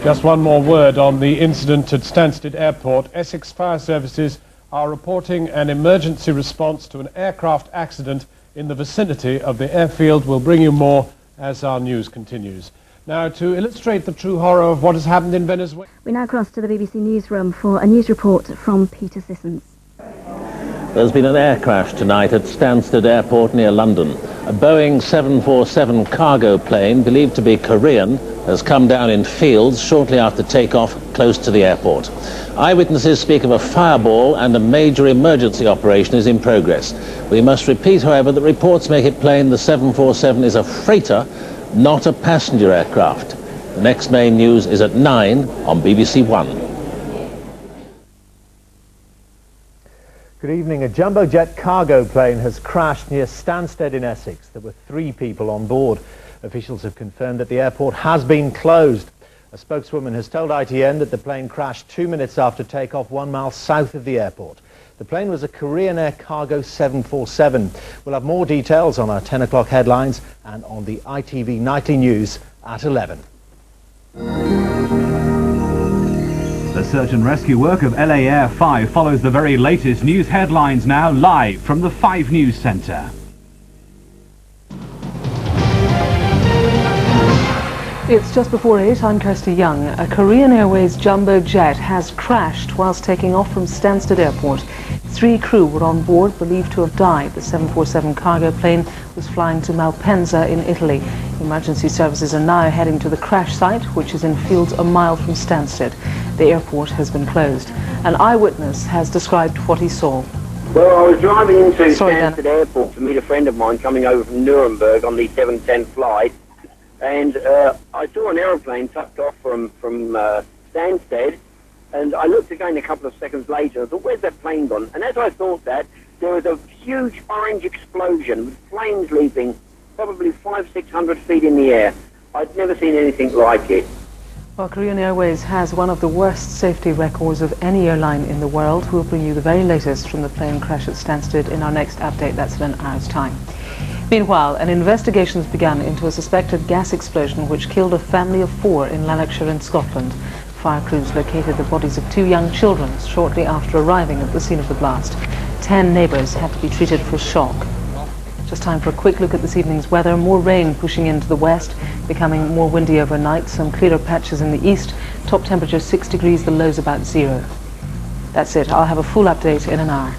Just one more word on the incident at Stanstead Airport. Essex Fire Services are reporting an emergency response to an aircraft accident in the vicinity of the airfield. We'll bring you more as our news continues. Now, to illustrate the true horror of what has happened in Venezuela... We now cross to the BBC newsroom for a news report from Peter Sissons. There's been an air crash tonight at Stansted Airport near London. A Boeing 747 cargo plane, believed to be Korean, has come down in fields shortly after takeoff close to the airport. Eyewitnesses speak of a fireball and a major emergency operation is in progress. We must repeat, however, that reports make it plain the 747 is a freighter, not a passenger aircraft. The next main news is at 9 on BBC One. Good evening. A jumbo jet cargo plane has crashed near Stansted in Essex. There were 3 people on board. Officials have confirmed that the airport has been closed. A spokeswoman has told ITN that the plane crashed 2 minutes after takeoff 1 mile south of the airport. The plane was a Korean Air Cargo 747. We'll have more details on our 10 o'clock headlines and on the ITV nightly news at 11. The search and rescue work of LA Air 5 follows the very latest news headlines now live from the 5 News Centre. It's just before 8. I'm Kirsty Young. A Korean Airways jumbo jet has crashed whilst taking off from Stansted Airport. 3 crew were on board, believed to have died. The 747 cargo plane was flying to Malpensa in Italy. Emergency services are now heading to the crash site, which is in fields a mile from Stansted. The airport has been closed. An eyewitness has described what he saw. Well, I was driving into Stansted Airport to meet a friend of mine coming over from Nuremberg on the 7:10 flight, and I saw an aeroplane tucked off from Stansted, and I looked again a couple of seconds later. I thought, where's that plane gone? And as I thought that, there was a huge orange explosion with flames leaping probably 500-600 feet in the air. I'd never seen anything like it. Well, Korean Airways has one of the worst safety records of any airline in the world. We'll bring you the very latest from the plane crash at Stansted in our next update. That's in an hour's time. Meanwhile, an investigation has begun into a suspected gas explosion which killed a family of 4 in Lanarkshire in Scotland. Fire crews located the bodies of 2 young children shortly after arriving at the scene of the blast. 10 neighbours had to be treated for shock. Just time for a quick look at this evening's weather. More rain pushing into the west, becoming more windy overnight. Some clearer patches in the east. Top temperature 6 degrees, the lows about 0. That's it. I'll have a full update in an hour.